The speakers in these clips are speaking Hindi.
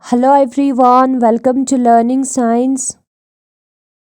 Hello everyone, welcome to learning science.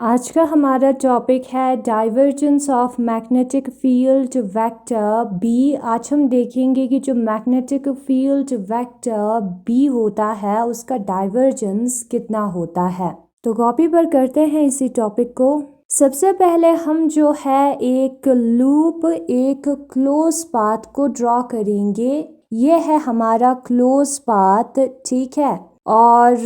आज का हमारा टॉपिक है divergence of magnetic field vector B. आज हम देखेंगे कि जो मैग्नेटिक फील्ड वेक्टर बी होता है उसका डाइवर्जेंस कितना होता है। तो कॉपी पर करते हैं इसी टॉपिक को। सबसे पहले हम जो है एक लूप, एक क्लोज पाथ को ड्रॉ करेंगे। ये है हमारा क्लोज पाथ, ठीक है। और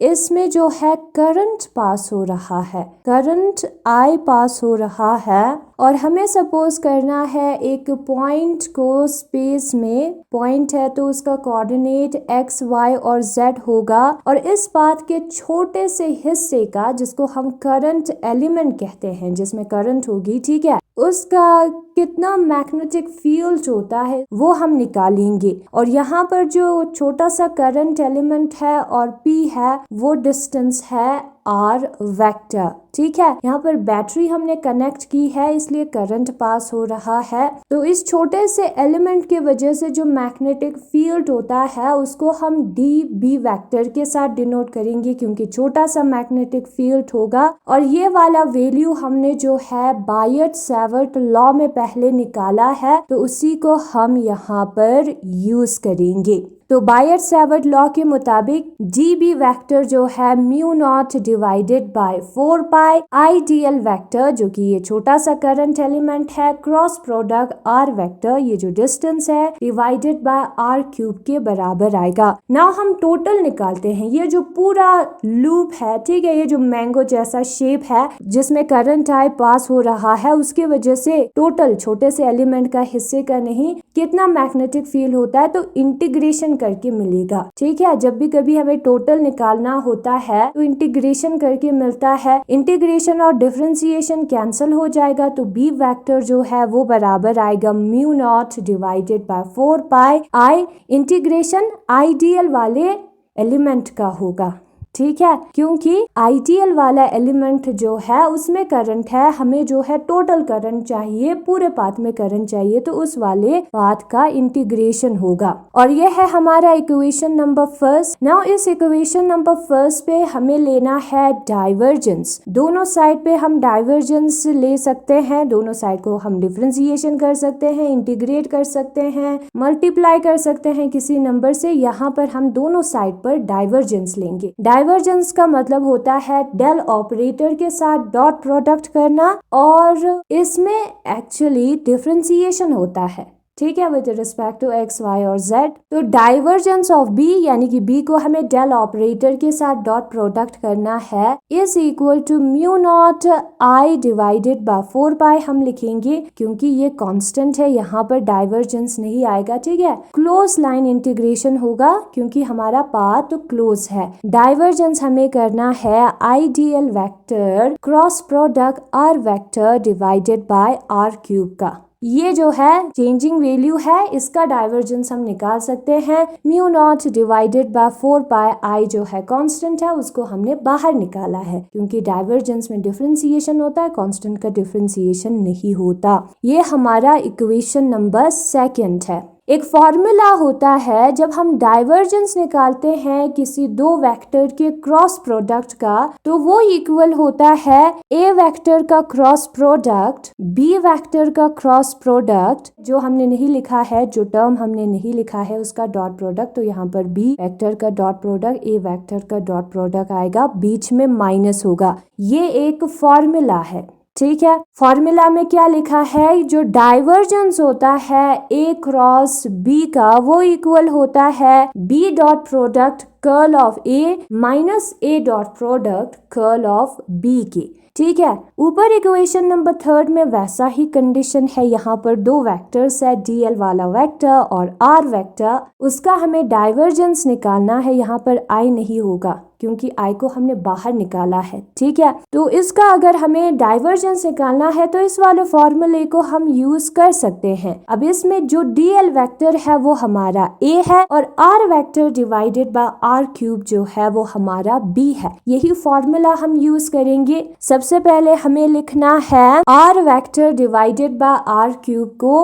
इसमें जो है करंट पास हो रहा है, करंट आई पास हो रहा है। और हमें सपोज करना है एक पॉइंट को स्पेस में, पॉइंट है तो उसका कोऑर्डिनेट एक्स वाई और जेड होगा। और इस पाथ के छोटे से हिस्से का, जिसको हम करंट एलिमेंट कहते हैं, जिसमें करंट होगी, ठीक है, उसका कितना मैग्नेटिक फील्ड होता है वो हम निकालेंगे। और यहाँ पर जो छोटा सा करंट एलिमेंट है और पी है वो डिस्टेंस है आर वेक्टर, ठीक है। यहाँ पर बैटरी हमने कनेक्ट की है इसलिए करंट पास हो रहा है। तो इस छोटे से एलिमेंट की वजह से जो मैग्नेटिक फील्ड होता है उसको हम डी बी वेक्टर के साथ डिनोट करेंगे, क्योंकि छोटा सा मैग्नेटिक फील्ड होगा। और ये वाला वैल्यू हमने जो है बायट-सैवर्ट लॉ में पहले निकाला है, तो उसी को हम यहाँ पर यूज करेंगे। तो बायट-सैवर्ट लॉ के मुताबिक डी बी वेक्टर जो है mu naught divided by 4 pi I D L vector, जो कि ये छोटा सा करंट एलिमेंट है, क्रॉस प्रोडक्ट आर वेक्टर, ये जो डिस्टेंस है, डिवाइडेड बाय आर क्यूब के बराबर आएगा। नाउ हम टोटल निकालते हैं। ये जो पूरा लूप है, ठीक है, ये जो मैंगो जैसा शेप है जिसमें करंट आई पास हो रहा है, उसके वजह से टोटल छोटे से एलिमेंट का, हिस्से का नहीं, कितना मैग्नेटिक फील्ड होता है तो इंटीग्रेशन करके मिलेगा, ठीक है। जब भी कभी हमें टोटल निकालना होता है तो इंटीग्रेशन करके मिलता है। इंटीग्रेशन और डिफरेंशिएशन कैंसिल हो जाएगा, तो बी वेक्टर जो है वो बराबर आएगा mu naught divided by 4 pi I integration ideal वाले एलिमेंट का होगा, ठीक है। क्योंकि आइडियल वाला एलिमेंट जो है उसमें करंट है, हमें जो है टोटल करंट चाहिए, पूरे पाथ में करंट चाहिए, तो उस वाले पाथ का इंटीग्रेशन होगा। और ये है हमारा इक्वेशन नंबर फर्स्ट। नाउ इस इक्वेशन नंबर फर्स्ट पे हमें लेना है डाइवर्जेंस। दोनों साइड पे हम डाइवर्जेंस ले सकते हैं, दोनों साइड को हम डिफरेंशिएशन कर सकते हैं, इंटीग्रेट कर सकते हैं, मल्टीप्लाई कर सकते हैं किसी नंबर से। यहाँ पर हम दोनों साइड पर डाइवर्जेंस लेंगे। डाइवर्जेंस का मतलब होता है डेल ऑपरेटर के साथ डॉट प्रोडक्ट करना, और इसमें एक्चुअली डिफरेंशिएशन होता है, ठीक है, with respect to x y और जेड। तो डाइवर्जेंस ऑफ बी, यानी कि बी को हमें डेल ऑपरेटर के साथ डॉट प्रोडक्ट करना है, is equal to mu naught I divided by 4 pi हम लिखेंगे, क्योंकि ये कांस्टेंट है, यहाँ पर डाइवर्जेंस नहीं आएगा, ठीक है। क्लोज लाइन इंटीग्रेशन होगा क्योंकि हमारा पाथ क्लोज है। डाइवर्जेंस हमें करना है ideal vector cross product r vector divided by r cube का। ये जो है चेंजिंग वैल्यू है, इसका डाइवर्जेंस हम निकाल सकते हैं। म्यू नॉट डिवाइडेड बाय 4 पाई आई जो है कांस्टेंट है, उसको हमने बाहर निकाला है, क्योंकि डाइवर्जेंस में डिफरेंशिएशन होता है, कांस्टेंट का डिफरेंशिएशन नहीं होता। ये हमारा इक्वेशन नंबर सेकंड है। एक फॉर्मूला होता है जब हम डाइवर्जेंस निकालते हैं किसी दो वेक्टर के क्रॉस प्रोडक्ट का, तो वो इक्वल होता है ए वेक्टर का क्रॉस प्रोडक्ट बी वेक्टर का क्रॉस प्रोडक्ट, जो हमने नहीं लिखा है, जो टर्म हमने नहीं लिखा है उसका डॉट प्रोडक्ट। तो यहाँ पर बी वेक्टर का डॉट प्रोडक्ट ए वेक्टर का डॉट प्रोडक्ट आएगा, बीच में माइनस होगा। ये एक फॉर्मूला है, ठीक है। फॉर्मूला में क्या लिखा है, जो डाइवर्जेंस होता है ए क्रॉस बी का, वो इक्वल होता है B dot product curl of A minus A dot product curl of B के, ठीक है। ऊपर इक्वेशन नंबर थर्ड में वैसा ही कंडीशन है। यहाँ पर दो वेक्टर्स है, डीएल वाला वेक्टर और आर वेक्टर, उसका हमें डाइवर्जेंस निकालना है। यहाँ पर आई नहीं होगा क्योंकि आई को हमने बाहर निकाला है, ठीक है। तो इसका अगर हमें डाइवर्जेंस निकालना है तो इस वाले फॉर्मूले को हम यूज कर सकते हैं। अब इसमें जो डीएल वेक्टर है वो हमारा ए है, और r vector divided by r cube जो है वो हमारा बी है। यही फॉर्मूला हम यूज करेंगे। सबसे पहले हमें लिखना है r vector divided by r cube को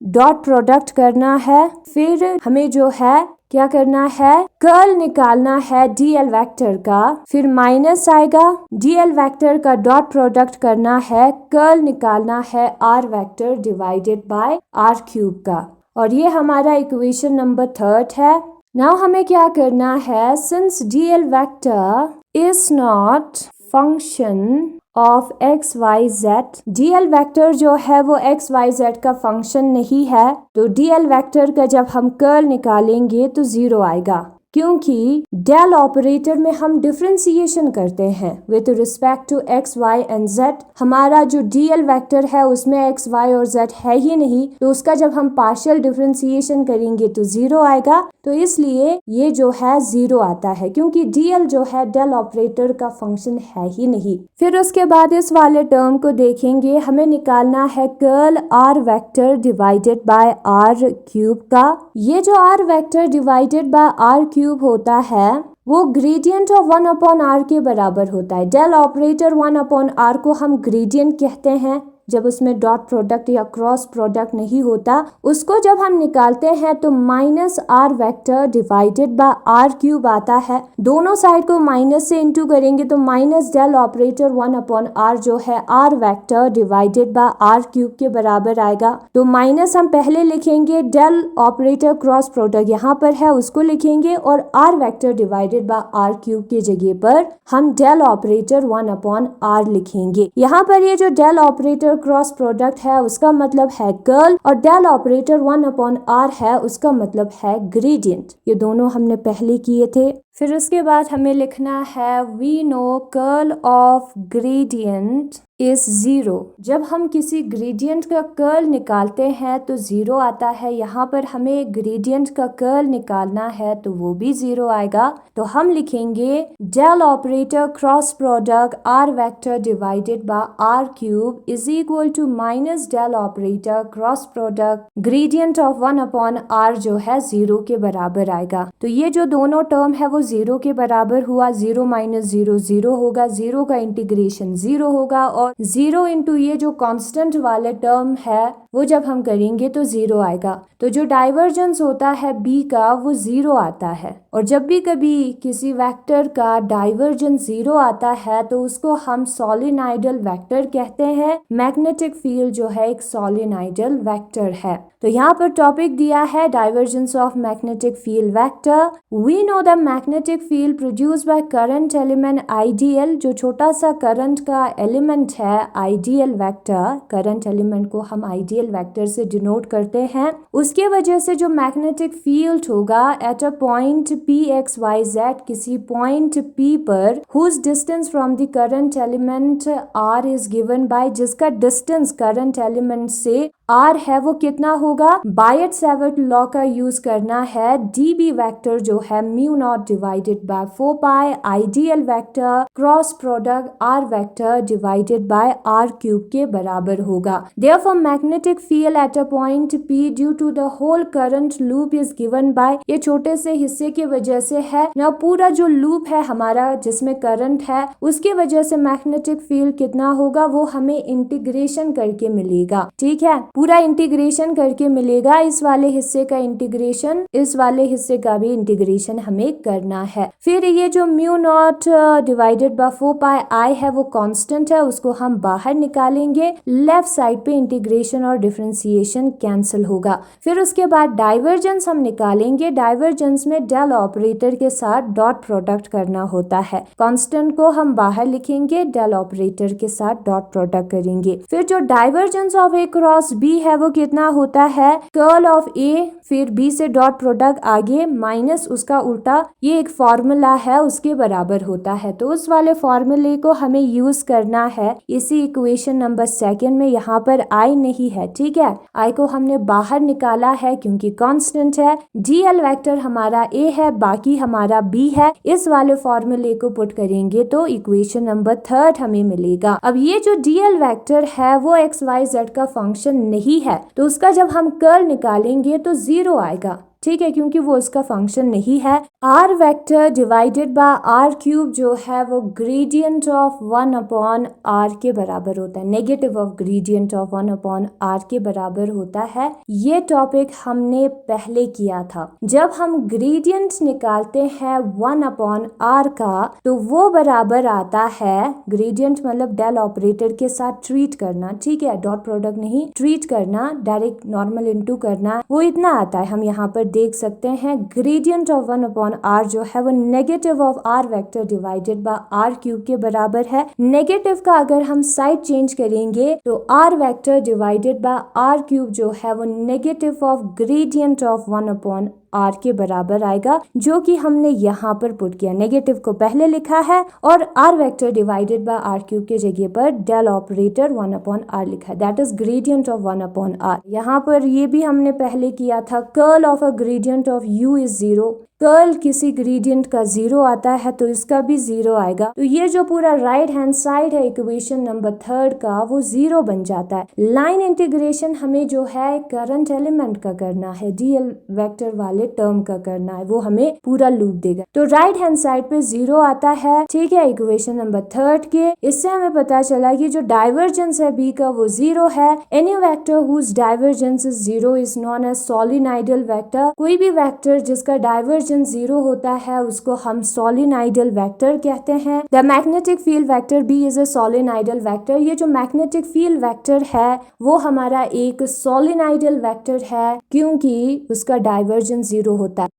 डॉट प्रोडक्ट करना है, फिर हमें जो है क्या करना है, कर्ल निकालना है डीएल वेक्टर का, फिर माइनस आएगा, डीएल वेक्टर का डॉट प्रोडक्ट करना है, कर्ल निकालना है r vector divided by r cube का, और ये हमारा इक्वेशन नंबर 3 है। नाउ हमें क्या करना है, since dl vector is not function of x y z, dl vector जो है वो एक्स वाई जेड का फंक्शन नहीं है, तो डीएल वेक्टर का जब हम कर्ल निकालेंगे तो 0 आएगा, क्योंकि डेल ऑपरेटर में हम डिफरेंशिएशन करते हैं with respect to x y and z. हमारा जो डीएल वेक्टर है उसमें एक्स वाई और जेड है ही नहीं, तो उसका जब हम पार्शियल डिफरेंशिएशन करेंगे तो 0 आएगा, तो इसलिए ये जो है 0 आता है, क्योंकि डीएल जो है डेल ऑपरेटर का फंक्शन है ही नहीं। फिर उसके बाद इस वाले टर्म को देखेंगे, हमें निकालना है curl r vector divided by r cube का। ये जो r vector divided by r cube होता है वो ग्रेडियंट ऑफ 1/r के बराबर होता है। डेल ऑपरेटर 1/r को हम ग्रेडियंट कहते हैं जब उसमें डॉट प्रोडक्ट या क्रॉस प्रोडक्ट नहीं होता। उसको जब हम निकालते हैं तो minus r vector divided by r cube आता है। दोनों साइड को माइनस से इंटू करेंगे तो माइनस डेल ऑपरेटर 1/r जो है r vector divided by r cube के बराबर आएगा। तो माइनस हम पहले लिखेंगे, डेल ऑपरेटर क्रॉस प्रोडक्ट यहाँ पर है उसको लिखेंगे, और r vector divided by r cube के जगह पर हम डेल ऑपरेटर 1/r लिखेंगे। यहाँ पर ये जो डेल ऑपरेटर क्रॉस प्रोडक्ट है उसका मतलब है कर्ल, और डेल ऑपरेटर 1/r है उसका मतलब है ग्रेडियंट। ये दोनों हमने पहले किए थे। फिर उसके बाद हमें लिखना है we know curl of gradient is 0। जब हम किसी ग्रेडियंट का कर्ल निकालते हैं तो 0 आता है। यहाँ पर हमें ग्रेडियंट का कर्ल निकालना है तो वो भी 0 आएगा। तो हम लिखेंगे del operator cross product r vector divided by r cube is equal to minus del operator cross product gradient of 1/r जो है 0 के बराबर आएगा। तो ये जो दोनों टर्म है वो 0 के बराबर हुआ। 0 माइनस 0 0 होगा, 0 का इंटीग्रेशन 0 होगा, और 0 इंटू ये जो कांस्टेंट वाले टर्म है वो जब हम करेंगे तो 0 आएगा। तो जो डाइवर्जेंस होता है b का वो 0 आता है, और जब भी कभी किसी वेक्टर का डाइवर्जेंस 0 आता है तो उसको हम सोलेनोइडल वेक्टर कहते हैं। मैग्नेटिक फील्ड जो है एक सोलेनोइडल वेक्टर है। तो यहाँ पर टॉपिक दिया है divergence of magnetic field vector. We know the magnetic field produce by current element ideal, जो छोटा सा करंट का एलिमेंट है आइडियल वेक्टर, करंट एलिमेंट को हम आइडियल वेक्टर से डिनोट करते हैं। उसके वजह से जो मैग्नेटिक फील्ड होगा at a point P x y z, किसी पॉइंट पी पर, whose distance from the current element r is given by, जिसका डिस्टेंस करंट एलिमेंट से आर है वो कितना होगा, बायट-सैवर्ट लॉ का यूज करना है। डीबी वेक्टर जो है mu naught divided by 4 pi ideal vector cross product r vector divided by r cube के बराबर होगा। Therefore magnetic field at a point P due to the whole current loop is given by, ये छोटे से हिस्से की वजह से है ना, पूरा जो लूप है हमारा जिसमें करंट है उसके वजह से मैग्नेटिक फील्ड कितना होगा वो हमें इंटीग्रेशन करके मिलेगा। ठीक है, पूरा इंटीग्रेशन करके मिलेगा। इस वाले हिस्से का इंटीग्रेशन, इस वाले हिस्से का भी इंटीग्रेशन हमें करना है। फिर ये जो म्यू नॉट डिवाइडेड बाय 4 पाई आई है वो कांस्टेंट है, उसको हम बाहर निकालेंगे। लेफ्ट साइड पे इंटीग्रेशन और डिफरेंशिएशन कैंसिल होगा। फिर उसके बाद डाइवर्जेंस हम निकालेंगे। डाइवर्जेंस में डेल ऑपरेटर के साथ डॉट प्रोडक्ट करना होता है। कांस्टेंट को हम बाहर लिखेंगे, डेल ऑपरेटर के साथ डॉट प्रोडक्ट करेंगे। फिर जो divergence of A cross B है वो कितना होता है, कर्ल ऑफ ए, फिर बी से डॉट प्रोडक्ट आगे माइनस उसका उल्टा, ये एक फॉर्मूला है उसके बराबर होता है। तो उस वाले फॉर्मूले को हमें यूज करना है इसी इक्वेशन नंबर 2 में। यहाँ पर आई नहीं है, ठीक है, आई को हमने बाहर निकाला है क्योंकि कांस्टेंट है। डीएल वेक्टर हमारा ए है, बाकी हमारा बी है। इस वाले फॉर्मूले को पुट करेंगे तो इक्वेशन नंबर 3 हमें मिलेगा। अब ये जो डीएल वेक्टर है वो एक्स वाई जेड का फंक्शन नहीं है, तो उसका जब हम कर्ल निकालेंगे तो 0 आएगा। ठीक है, क्योंकि वो उसका फंक्शन नहीं है। R vector divided by r cube जो है वो ग्रेडियंट ऑफ 1 अपॉन आर के बराबर होता है, negative of gradient of 1 upon r के बराबर होता है। ये टॉपिक हमने पहले किया था। जब हम ग्रेडियंट निकालते हैं 1 अपॉन आर का तो वो बराबर आता है, ग्रेडियंट मतलब डेल ऑपरेटर के साथ ट्रीट करना, ठीक है, डॉट प्रोडक्ट नहीं, ट्रीट करना, डायरेक्ट नॉर्मल इनटू करना, वो इतना आता है। हम यहाँ पर देख सकते हैं ग्रेडियंट ऑफ 1 अपॉन आर जो है वो negative of r vector divided by r cube के बराबर है। नेगेटिव का अगर हम साइड चेंज करेंगे तो r vector divided by r cube जो है वो negative of gradient of 1 upon r के बराबर आएगा, जो कि हमने यहाँ पर पुट किया। नेगेटिव को पहले लिखा है और r vector divided by r cube के जगह पर डेल ऑपरेटर 1 अपॉन आर लिखा है, that is gradient of 1 upon r. यहाँ पर ये भी हमने पहले किया था, curl of a gradient of u is 0। Curl किसी ग्रेडियंट का 0 आता है तो इसका भी 0 आएगा। तो ये जो पूरा राइट हैंड साइड है इक्वेशन नंबर 3 का वो 0 बन जाता है। लाइन इंटीग्रेशन हमें जो है करंट एलिमेंट का करना है, डीएल वेक्टर वाले टर्म का करना है, वो हमें पूरा लूप देगा। तो राइट हैंड साइड पे 0 आता है, ठीक है, इक्वेशन नंबर 3 के। इससे हमें पता चला कि जो डाइवर्जेंस है बी का वो 0 है। Any vector whose divergence is 0 is known as solenoidal vector. कोई भी वेक्टर जिसका डाइवर्जेंस 0 होता है उसको हम सोलिनॉइडल वेक्टर कहते हैं। The magnetic field vector B is a solenoidal vector. ये जो मैग्नेटिक फील्ड वेक्टर है वो हमारा एक सोलिनॉइडल वेक्टर है क्योंकि उसका डाइवर्जेंस 0 होता है।